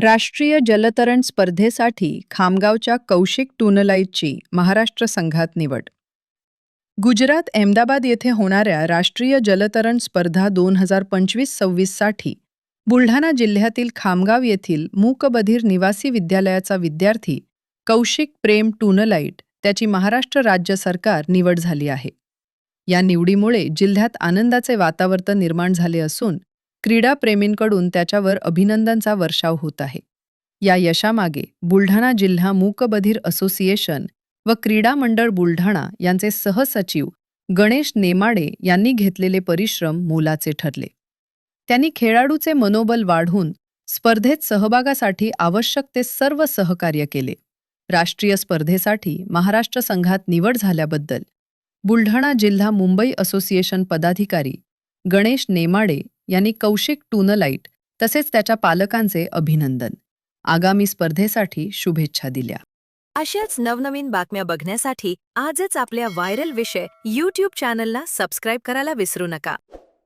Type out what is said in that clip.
राष्ट्रीय जलतरण स्पर्धेसाठी खामगावच्या कौशिक टूनलाईटची महाराष्ट्र संघात निवड. गुजरात अहमदाबाद येथे होणाऱ्या राष्ट्रीय जलतरण स्पर्धा 2025-26 साठी बुलढाणा जिल्ह्यातील खामगाव येथील मूकबधीर निवासी विद्यालयाचा विद्यार्थी कौशिक प्रेम टूनलाईट त्याची महाराष्ट्र राज्य सरकार निवड झाली आहे. या निवडीमुळे जिल्ह्यात आनंदाचे वातावरण निर्माण झाले असून क्रीडाप्रेमींकडून त्याच्यावर अभिनंदनचा वर्षाव होत आहे. या यशामागे बुलढाणा जिल्हा मूकबधीर असोसिएशन व क्रीडा मंडळ बुलढाणा यांचे सहसचिव गणेश नेमाडे यांनी घेतलेले परिश्रम मोलाचे ठरले. त्यांनी खेळाडूचे मनोबल वाढवून स्पर्धेत सहभागासाठी आवश्यक ते सर्व सहकार्य केले. राष्ट्रीय स्पर्धेसाठी महाराष्ट्र संघात निवड झाल्याबद्दल बुलढाणा जिल्हा मुंबई असोसिएशन पदाधिकारी गणेश नेमाडे यांनी कौशिक टूनलाईट तसेच त्याच्या पालकांचे अभिनंदन. आगामी स्पर्धेसाठी शुभेच्छा दिल्या. अशाच नवनवीन बातम्या बघण्यासाठी आजच आपल्या व्हायरल विषय YouTube चॅनलला सबस्क्राईब करायला विसरू नका.